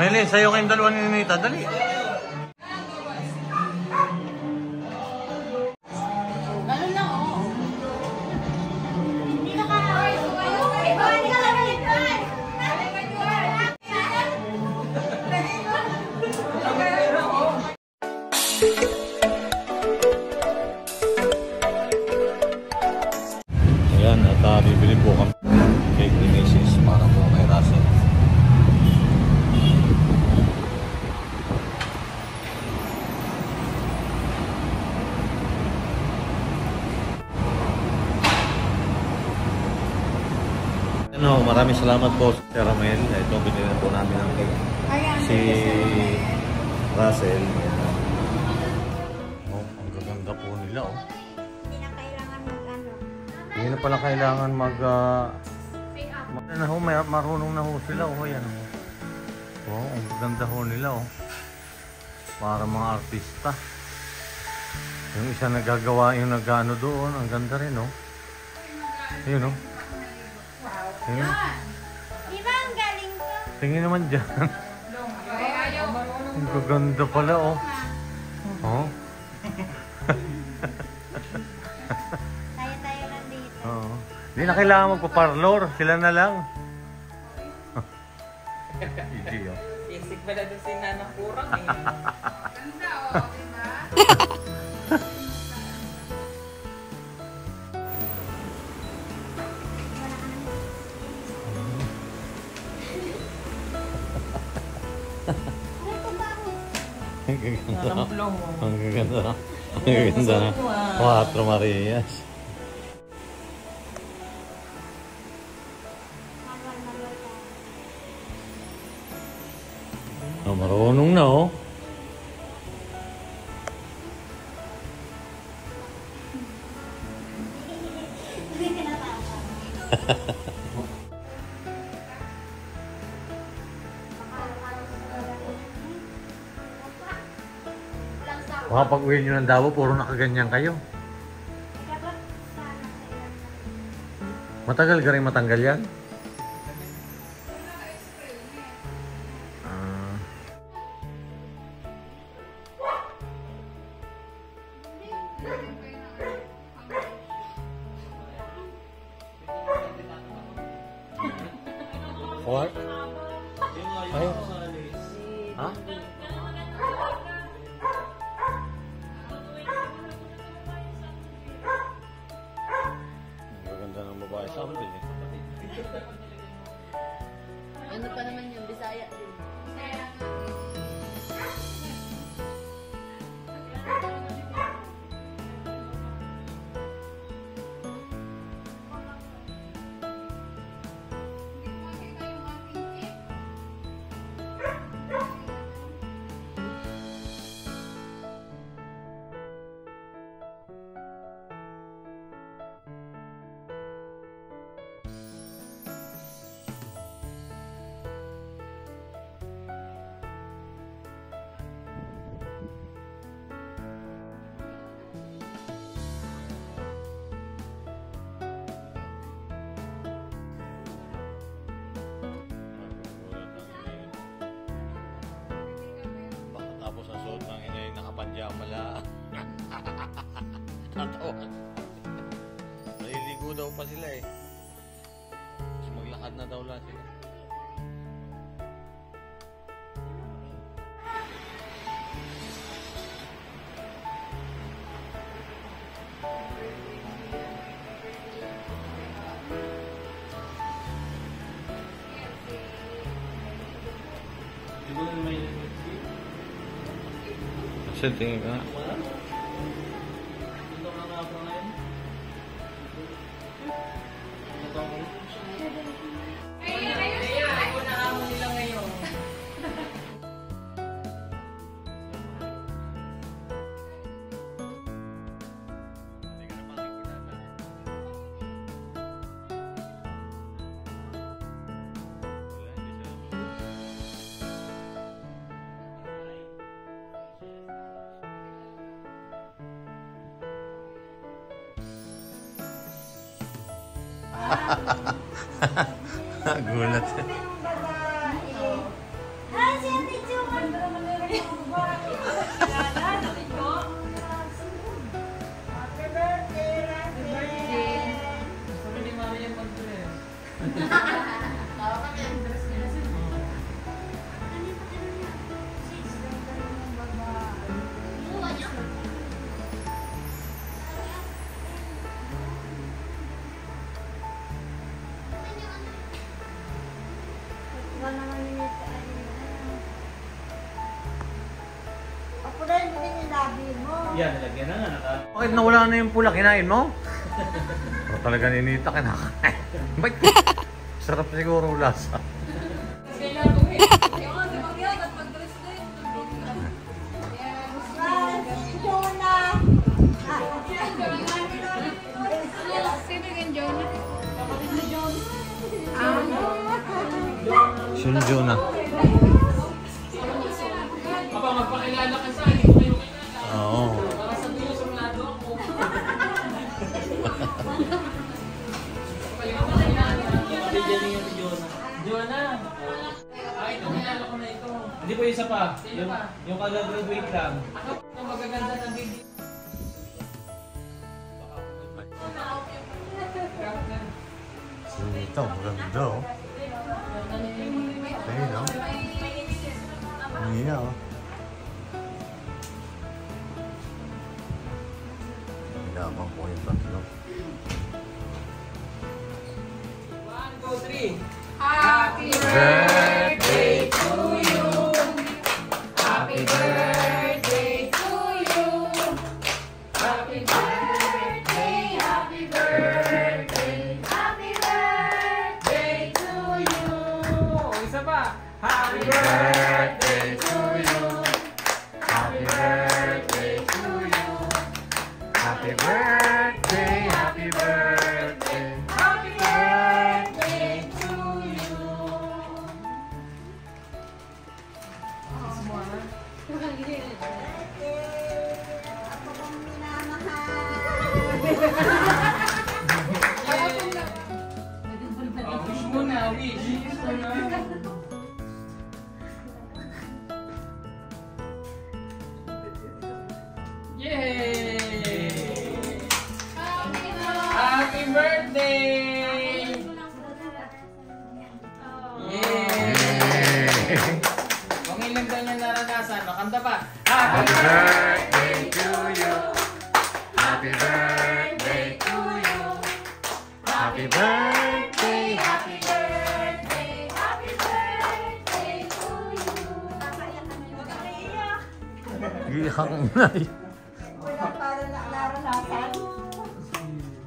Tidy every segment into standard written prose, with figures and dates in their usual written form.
Meli, sa'yo kayong dalawa ni Ninita. Dali. Ayan, at bibili po kami cake ni Mrs. para po kay Russell. Maraming salamat po sa Sir Ramel. Ito, binili po namin ang cake. Si Russell. Oh, ang gaganda po nila, oh. Hindi na pala kailangan marunong na ho sila, oh. Ayan, oh. Oh, ang ganda ho nila, oh. Para mga artista. Yung isa nagagawa, yung nag-ano doon, ang ganda rin, oh. Ayun, oh. Ayun. Diba ang galing ko? Tingin naman dyan. Ang gaganda pala, oh. Oh. Tayo lang dito. Oo. Hindi na kailangan magpa-parlor. Sila na lang. Hindi, oh. Basic pala doon si Nanang Kurang, eh. Ganda, oh. Diba? Ang gaganda. Ang gaganda. Ang gaganda na. Cuatro Marias. Oh, marunong na, oh. Baka pag-uwi nyo ng Davao, puro nakaganyan kayo. Matagal ka rin matanggal yan? What? Ay? Ha? Something. Ano pa naman yung Bisaya din? Nakapanjama lang. Tatawa. Naliligo daw pa sila, eh. Tapos maglakad na daw lang sila. Kasi tingin ka. Gulat siya. Hi, Sabi ni Mami yung mag-dress. Tawa kami ang dress niya. Ako rin, hindi nilabi mo. Yan, nalagyan na nga. Bakit nawala na yung pula? Kinain mo? Pero talaga ninita, kinakain. Ba't? Sarap siguro lasa. Kailangan ko Si Jonah. Sino yung Jonah? Sino Jonah? Papa, magpakilala ka sa akin. Kayo kilala. Oo. Para sa dulo sa lado ako. Magpakilala. Kapatid niya si Jonah. Jonah! Ay, ito, kilala ko na ito. Hindi po isa pa. Sino pa? Yung kagagraduate lang. Ako, ang magaganda ng video. Ito, maganda oh. Ayun oh. Hindi na oh. Hinapan ko yung tatlo. 1, 2, 3. Happy birthday to you. Happy birthday to you. Happy birthday, happy birthday. Happy birthday to you. Isa pa. Happy Birthday to you. Happy birthday to you. Happy birthday, happy birthday. Happy birthday to you. Ako kong minamahal. Wish mo na, wish. Wish mo na. Yay! Happy birthday! Yay! Kung ilang taon niya naranasan, makanta pa. Happy birthday to you. Happy birthday to you. Happy birthday, happy birthday, happy birthday to you. Gihang unay. Wala para na naranasan.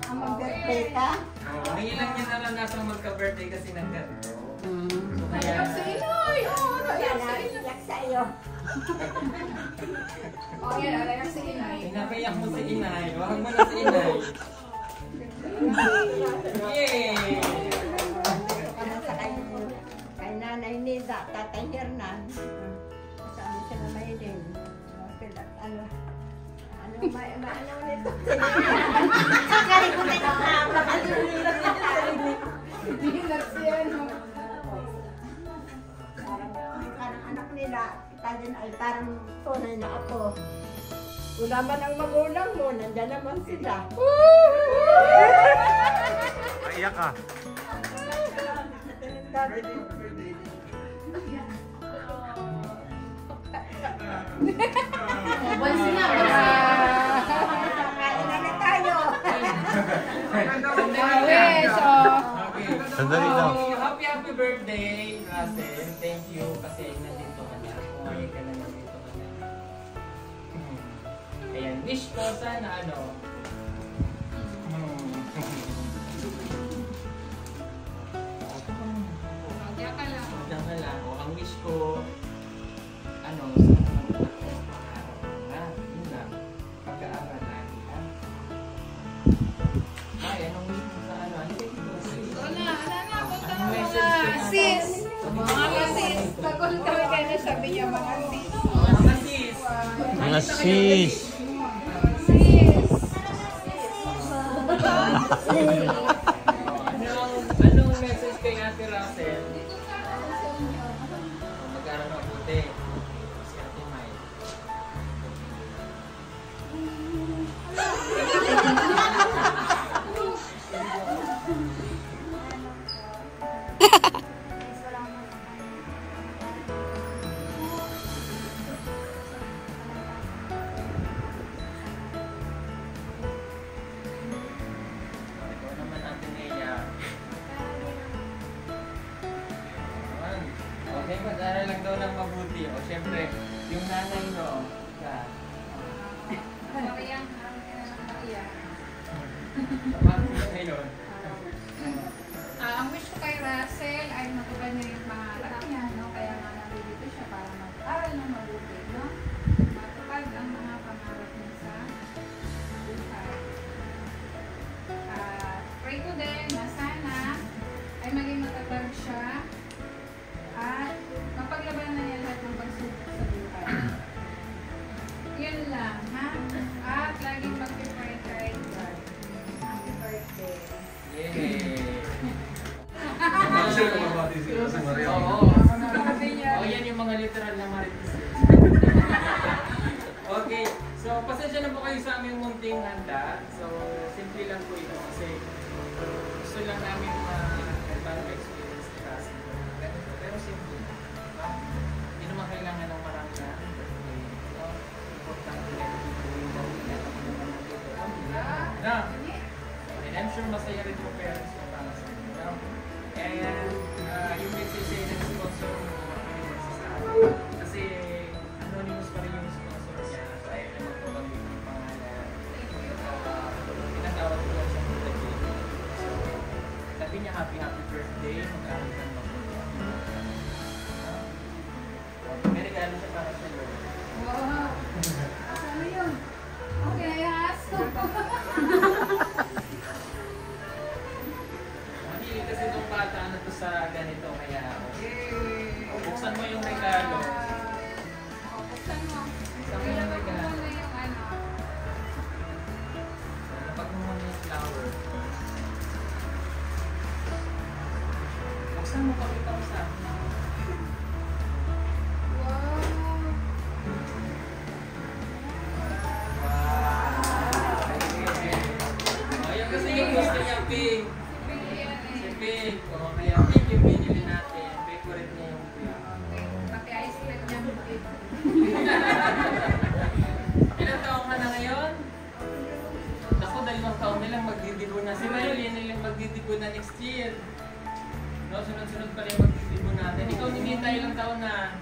Ang mag-birthday ka. Oh, ngayon lang niya naranasan magka-birthday kasi nag-ganito. So kaya... Naiyak sa iyo. Okay, alayak si Inay. Pinapayak mo si Inay. Wag mo na si Inay. Yay! Ano sa kay Nanay Nida, Tatay Hernan. Kasama siya na may din. Ano nito? Kali ko na nakakaba. Parang anak nila, kita din ay parang tunay na ako. Wala man ang magulang mo, nandyan naman sila. Maiyak ka. Bansi na, Kain na tayo. Wish, oh. Sandali lang. Happy birthday, Russell. Thank you kasi nandito ka na. Kumain ka na nandito ka na. Ayan, wish ko sana ano. Diyan ka lang. Diyan ka lang. O, ang wish ko, ano, sana mag-aaral. Yun lang. Pag-aaral lagi, ha? Ay, anong wish mo sa ano? Ano ba ito? Wala na, punta Anong na message mga ka na? sis. Mga sis. Tagol kami kayo na sabi niya mga sis. Mga sis. Mga sis. Sis. Anong message kay Ate Russell? Mag-aaral mabuti. Si Ate Mai. May mag-aral lang daw ng mabuti. O, syempre, yung nanay mo, Maria, Maria. bakit ngayon? Ang wish ko kay Russell ay matupad niya yung pangarap niya, no? Kaya nga nandito siya para mag-aral ng mabuti, no? Matupad ang mga pangarap niya sa buhay. Pray ko din na sana ay maging matatag siya at mapaglabanan niya lahat ng pagsubok sa buhay. Yun lang, ha? At laging mag-pray kay God. Happy birthday. Yay! Sure ka magbati sila sa Maria. Oo. Sabi niya. Oh, yan yung mga literal na marites. Okay, so pasensya na po kayo sa aming munting handa. So, simple lang po ito kasi gusto lang namin ma-advance experience ni Russell. Pero simple. No? Hindi naman kailangan ng marami na. No? Importante na ito yung na. And I'm sure masaya rin po parents ko para sa inyo. No? And yung message ng sponsor mo, kasi anonymous pa rin yung sponsor niya. So ayaw naman po kami yung pangalan. Pinatawad ko lang siya for the day. So sabi niya happy birthday. Mag-aral ka naman po. May regalo siya para sa iyo. Wow! Ano yun? Okay, aso. Hindi kasi itong bata na to sa ganito. Kaya buksan mo yung regalo. Buksan mo. Buksan mo yung regalo. Buksan mo yung ano. Napag mo muna yung flower. Buksan mo pakita mo sa akin. Wow! Ayan kasi yung gusto niya, Pink. Bigyan Si eh. Pink. O, kaya Pink yung binili natin. Favorite niya yung Pink. Pati ice cream niya. Ilang taong ka na ngayon? Ako, 2 taon nilang magdidibo na. Si Marilyn nilang magdidibo na next year. No, sunod-sunod pa rin yung magdidibo natin. Ikaw, hinihintay ilang taon na.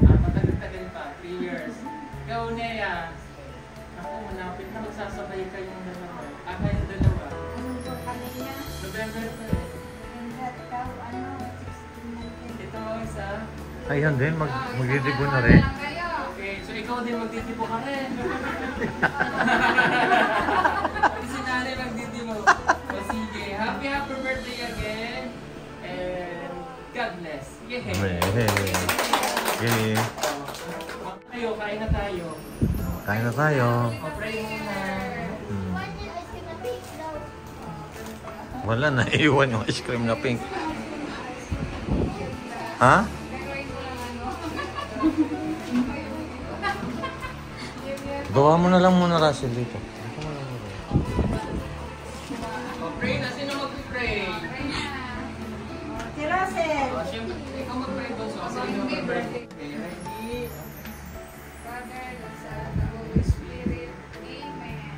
Matagal-tagal pa. 3 years. Ikaw, Nea. Ako, malapit na magsasabay kayong dalawa. Kayong dalawa. Anong po kami niya? November pa rin. Ito mo isa. Ayan din, magdidibo na Ano rin. lang kayo? Okay, so ikaw din magdidibo ka rin. Pati si nanay magdidibo. O sige, happy birthday again. And God bless. Yay! Yay. Kayo, kain na tayo. Kain na tayo. O, pray muna. Wala na, iwan yung ice cream na pink. Ha? Gagawin ko lang ano. Gawa mo na lang muna, Russell, dito. O, pray na. Sino mag-pray? Pray na. Si Russell. O, siyempre, ikaw mag-pray doon. So, sino mag-pray? Okay, ready? Father, the Son, the Holy Spirit. Amen.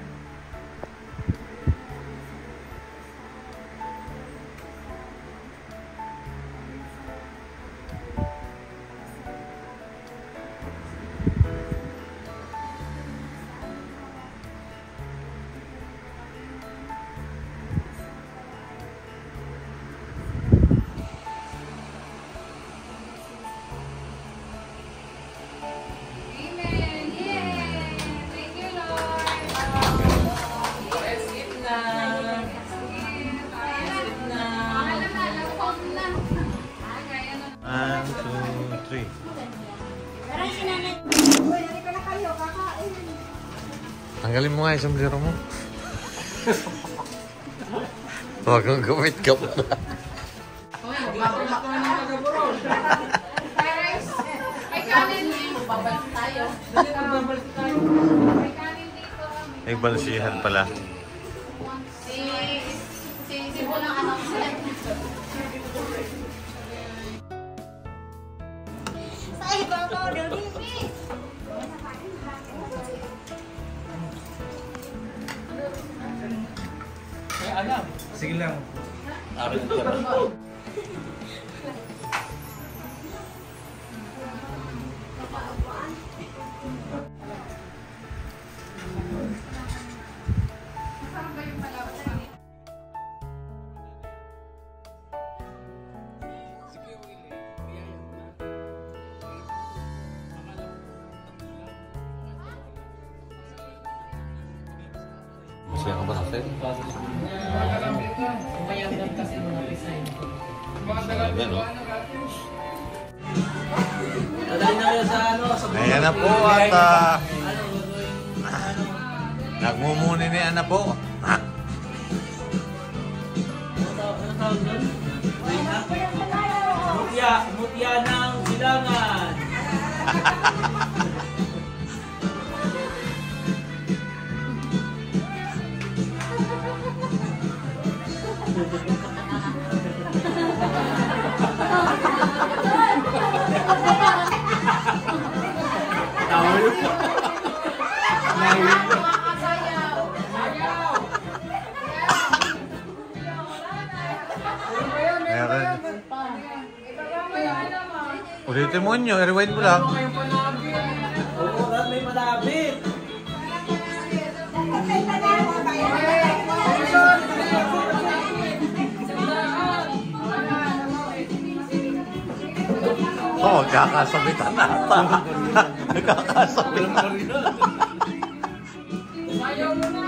Amen. Yay! Thank you, Lord. Let's eat na. Let's eat na. Mahal na, lapok na. Kaya na. 1, 2, 3. Parang sinanay. Uy, halika na kayo, kakain. Tanggalin mo nga yung sombrero mo. Huwag kang gumit ka pa. Guys, may kanin dito. Babalik tayo. Babalik tayo. May kanin dito. May balsihan pala. Si Bunang anak ko. Sa ibang ko, dali. Kaya alam. Sige lang. Masarap ba yung malawak? Masaya ka ba sa sa'yo? Mayagan kasi mga design. Ayan, oh. Dadali na kayo sa ano, sa Ayan na po at nagmumuni na po. Ano tawag doon? Mutya ng silangan. Meron. Ulitin mo nyo, i-rewind mo lang. Oo, may malapit. Oo, kakasabitan na ata. Kakasabitan. Ayaw mo na.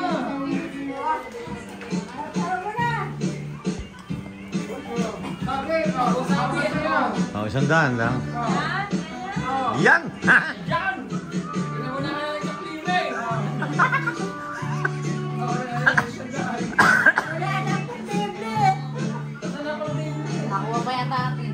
Oh, isang daan lang. Yan! Ha? Yan! Hindi mo na nga nagkaklina eh. Nakuha pa yata atin.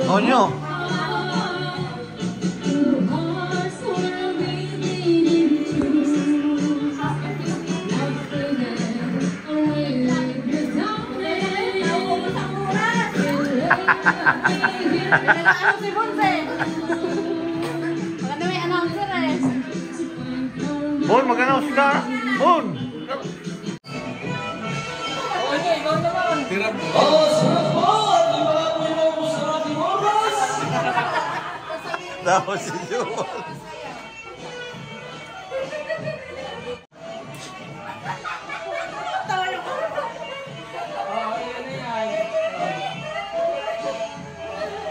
Oh, nyo. Ano si Bunse? Maganda may announcer eh. Bon, mag-announce ka. Bon! Oo, hindi, ikaw naman. Tira po. Tapos si Jewel.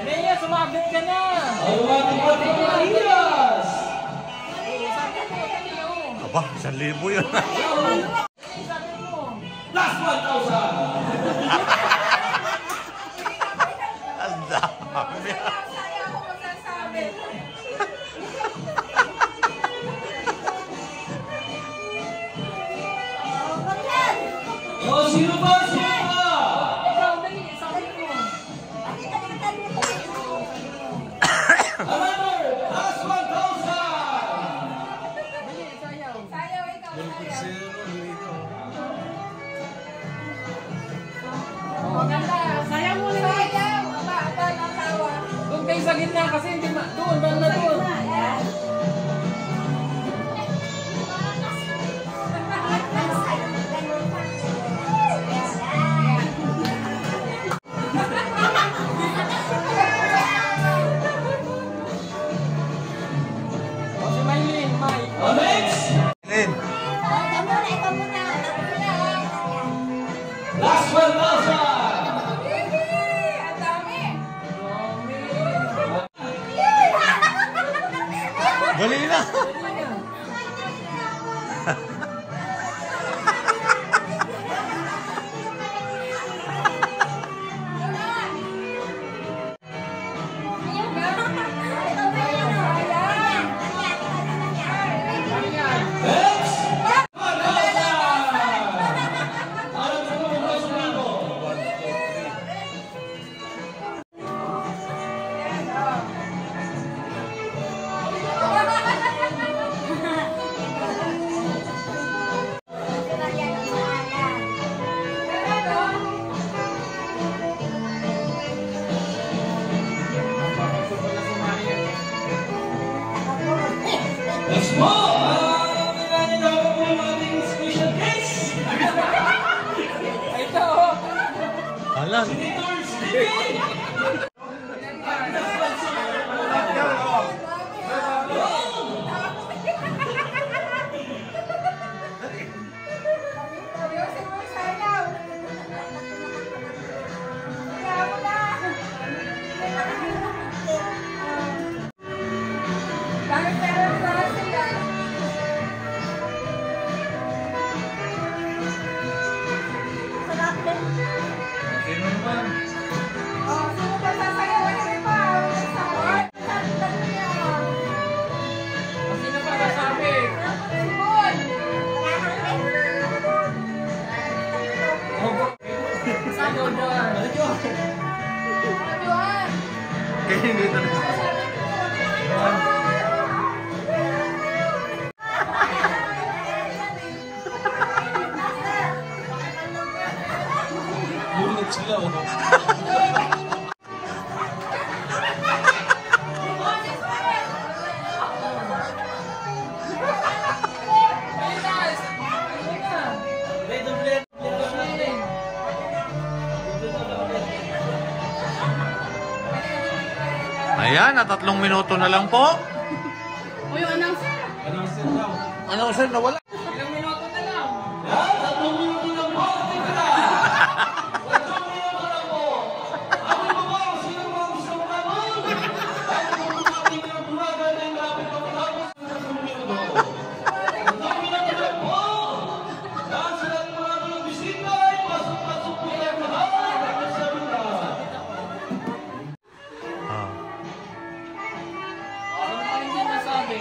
Nea, sumabit ka na. Aba, 1,000 yun. Last 1,000. Ang dami. Saya ako magsasabi. Oh, sino ba? Sino ba? Ikaw, dali, sabi mo. Another, last 1,000. Sayaw ikaw. Maganda. Sayaw mo na. Sayaw. Aba, ang tawa. Doon kayo sa gitna kasi hindi doon, banda doon. O si Maylin, May. Lin. Ikaw muna. Last 1,000. Ang dami. Dali na. Ilan? Ayusin mo yung sayaw. Kaya mo na. Dahil meron na sila. Sarap din. Sino naman? Oh, sino ba sasayaw? Ano ba? Sasayaw. Sasayaw niya. Sino pa masabi? Simon. Sa'yo dyan. Juan. Kaya hindi talaga. Gulat sila, oh. Ayan, na 3 minuto na lang po. O yung announcer. Announcer daw. Ano, sir, nawala? Ilang minuto na lang. Ah. Ano pa rin sinasabi?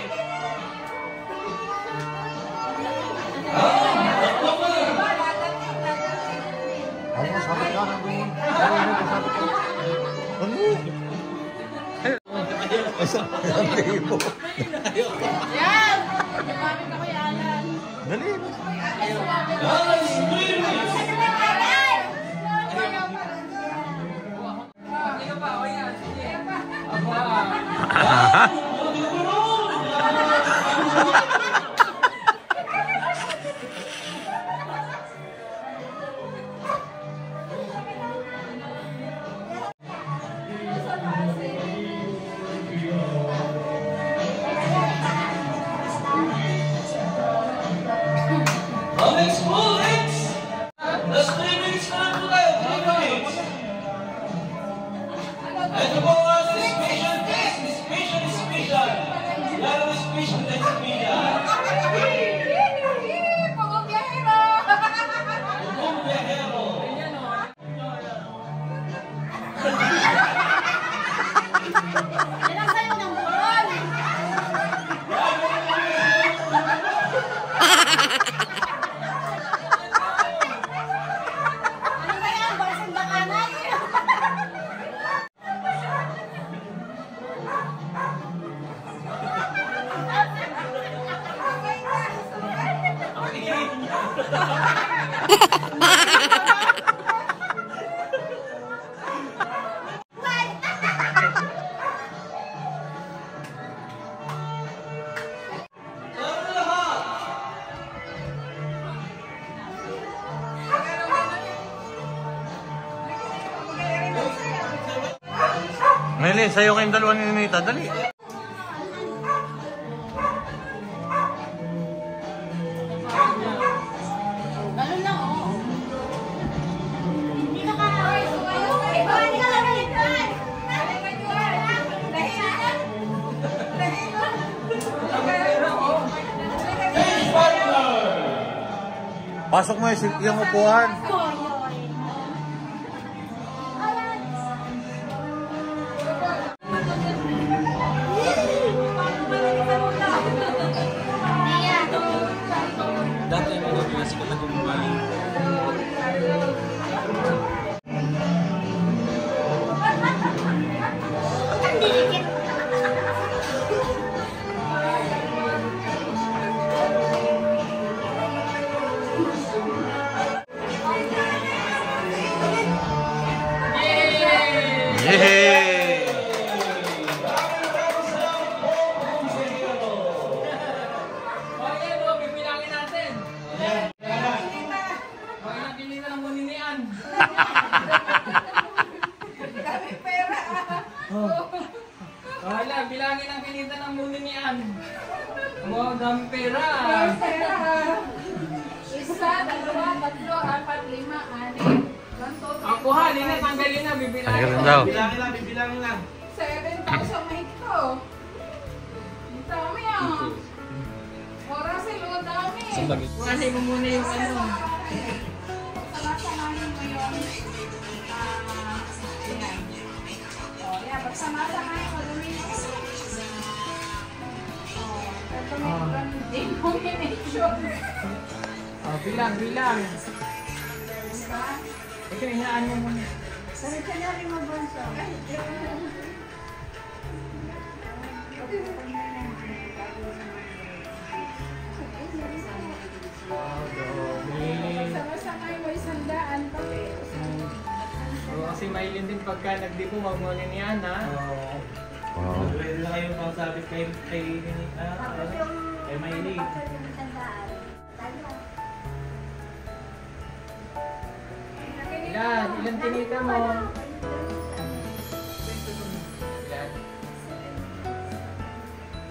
Ano, sabi ka na doon. Ano? Yan! Gumamit ako yung Alan. Dali. Sino pa? O yan, sige. Aba. Alex Bullets! Last 3 minutes na lang po tayo. 3 minutes. Ito po ang special guest. Special. Lalo special na special. Pag-ubiyahero! Bung Biyahero. Yan ang sayo ng buron! Ano ba yan? Basang bakanan? Meli, sa'yo kayong dalawa ni Ninita. Dali. Ganun lang, oo. Hindi na ka. Hindi ka lang nalitan. Pasok mo yung upuan. Dati ay mga sikat na kumubali. Yay! O yan, o, pipilangin natin. O ilang kinita ng muninian. nakikita ng mundo ni Ann. Wow, dami pera. Isa, dalawa, tatlo, apat, lima, anim. Ako ha, Lina, tanggalin na, bibilangin. Tanggalin daw. Bibilangin lang. 7,000 may ito. Ang dami ah. Oras eh, ang dami. Kuhanin mo muna yung ano. Sama-samahin mo yung yan. O, yan. Pagsama-samahin mo, dumi mo. O, ito may denomination. Bilang. Diba? Ito, hinaan mo muna. Sabi ka na rin mabunso. Sama-samahin mo 100 pati. Kasi mailin din pagka nagdibo, magmuna ni Ann ha. Wow. Pwede na kayong pangsabit kay Maylin. Ilan tinita mo? Ilan?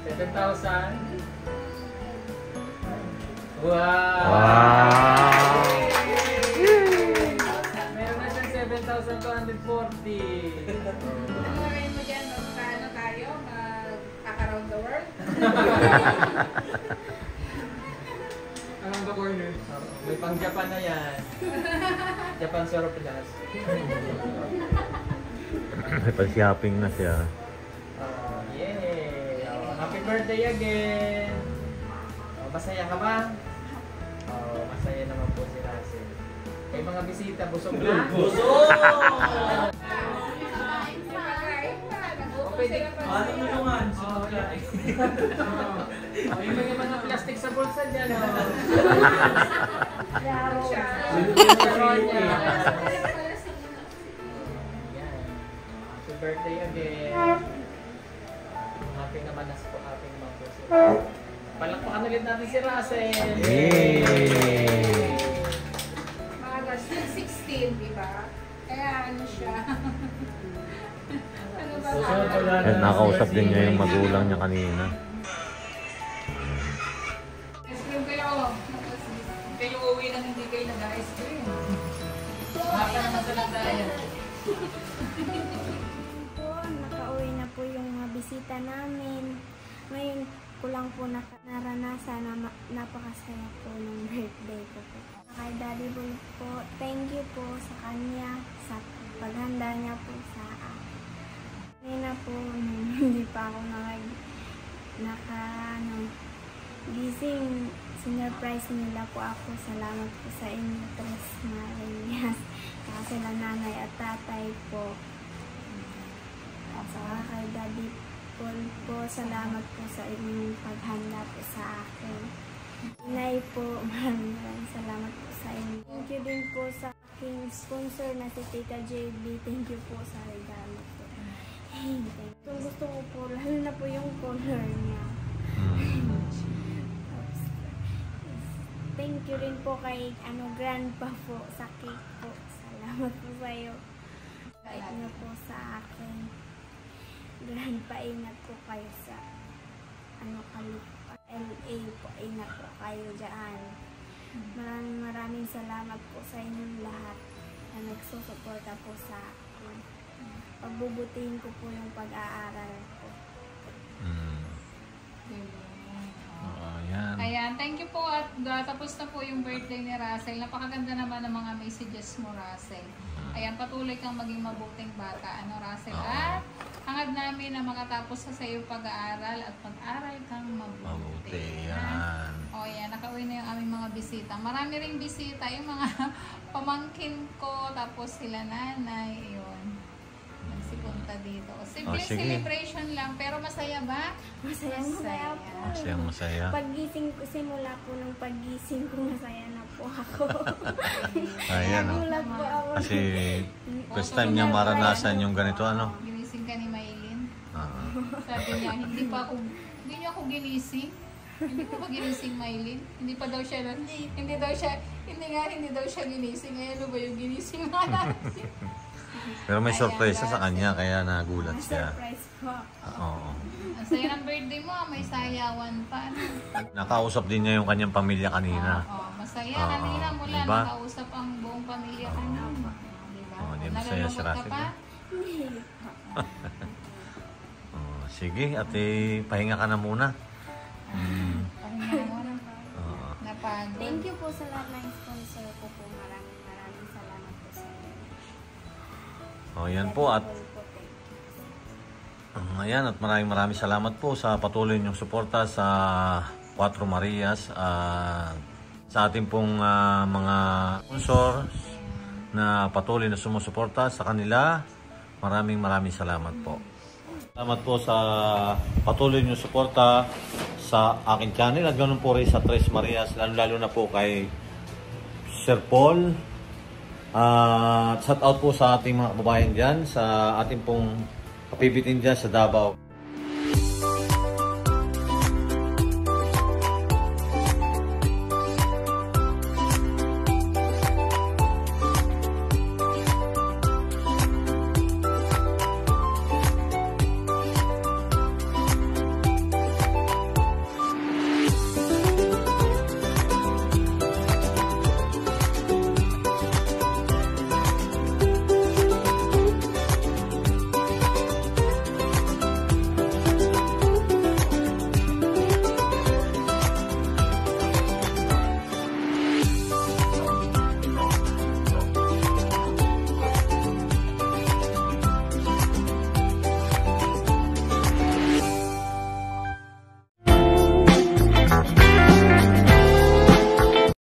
7,000? Wow! Meron na siyang 7,240. Gawin mo dyan, magkano tayo? Mag-around the world? Around the corner. May pang Japan na yan. Japan surplus. May pa-shopping na siya. Yay! Happy birthday again! Masaya ka ba? Masaya naman po si Russell. Kay mga bisita, busog na? Busog! Pwede. Ano tulungan? Yung mga plastic sa bulsa dyan. Happy birthday again. Happy naman po si Russell. Palakpakan ulit natin si Russell. Yay! Mga still 16, di ba? Kaya ano siya? Ano ba ba? At nakausap din niya yung magulang niya kanina. Ice cream kayo. Kayo uwi nang hindi kayo nag-ice cream. Hapa naman sa landayan. Po, nakauwi na po yung mga bisita namin. Ngayon ko lang po naranasan na napakasaya po ng birthday ko po. Kay Daddy Boy po, thank you po sa kanya, sa paghanda niya po sa akin. Ngayon na po, hindi pa ako gising, sinurprise nila po ako. Salamat po sa inyo, Tres Marias, sila nanay at tatay po. At saka kay Daddy Paul po, salamat po sa inyong paghanda po sa akin. Inay po, maraming salamat po sa inyo. Thank you din po sa aking sponsor na si Tita JB. Thank you po sa regalo po. Hey, gusto ko po, lalo na po yung color niya. Thank you rin po kay Grandpa po sa cake po. Salamat po sa iyo. Kahit na po sa akin. Grandpa, ingat po kayo sa LA po. Ingat po kayo dyan. Maraming salamat po sa inyong lahat na nagsusuporta po sa akin. Pagbubutihin ko po yung pag-aaral ko. Ayan. Ayan, thank you po at tapos na po yung birthday ni Russell. Napakaganda naman ng mga messages mo, Russell. Ayan, patuloy kang maging mabuting bata, Russell. At hangad namin na makatapos sa iyo pag-aaral at pag-aral kang mabuti. Mabuti, yan. O yan, nakauwi na yung aming mga bisita. Marami ring bisita, yung mga pamangkin ko, tapos sila nanay, yun. Nagsipunta dito. Simple sige. celebration lang, pero masaya ba? Masaya po. Masaya. Paggising ko, simula po ng paggising ko, masaya na po ako. Ayan, Nagulat po ako. Kasi first time niya maranasan yung ganito, Ginising ka ni Maylin. Ah. Sabi niya, hindi niya ako ginising. Hindi ko ba ginising, Maylin? Hindi daw siya ginising. Ano ba yung ginising natin? Pero may Ayan, surprise sa Russell. kanya, kaya nagulat siya. Surprise po. Oo. Masaya ng birthday mo, may sayawan pa. Ano? Nakausap din niya yung kanyang pamilya kanina. Masaya. Oo, Kanina mula diba? nakausap ang buong pamilya kanina. Diba? Di masaya si Nalulungkot ka Russell. pa? Sige, ate, pahinga ka na muna. Pahinga mo na. Napagod. Thank you po sa lahat ng sponsor ko po. Maraming salamat po sa inyo. Yan po at ayan, at maraming salamat po sa patuloy niyong suporta sa Cuatro Marias, sa ating pong mga sponsors na patuloy na sumusuporta sa kanila. Maraming salamat po. Salamat po sa patuloy niyong suporta sa aking channel at ganoon po rin sa Tres Marias, lalo na po kay Sir Paul. Shout out po sa ating mga kababayan dyan, sa ating pong kapibitin dyan sa Davao.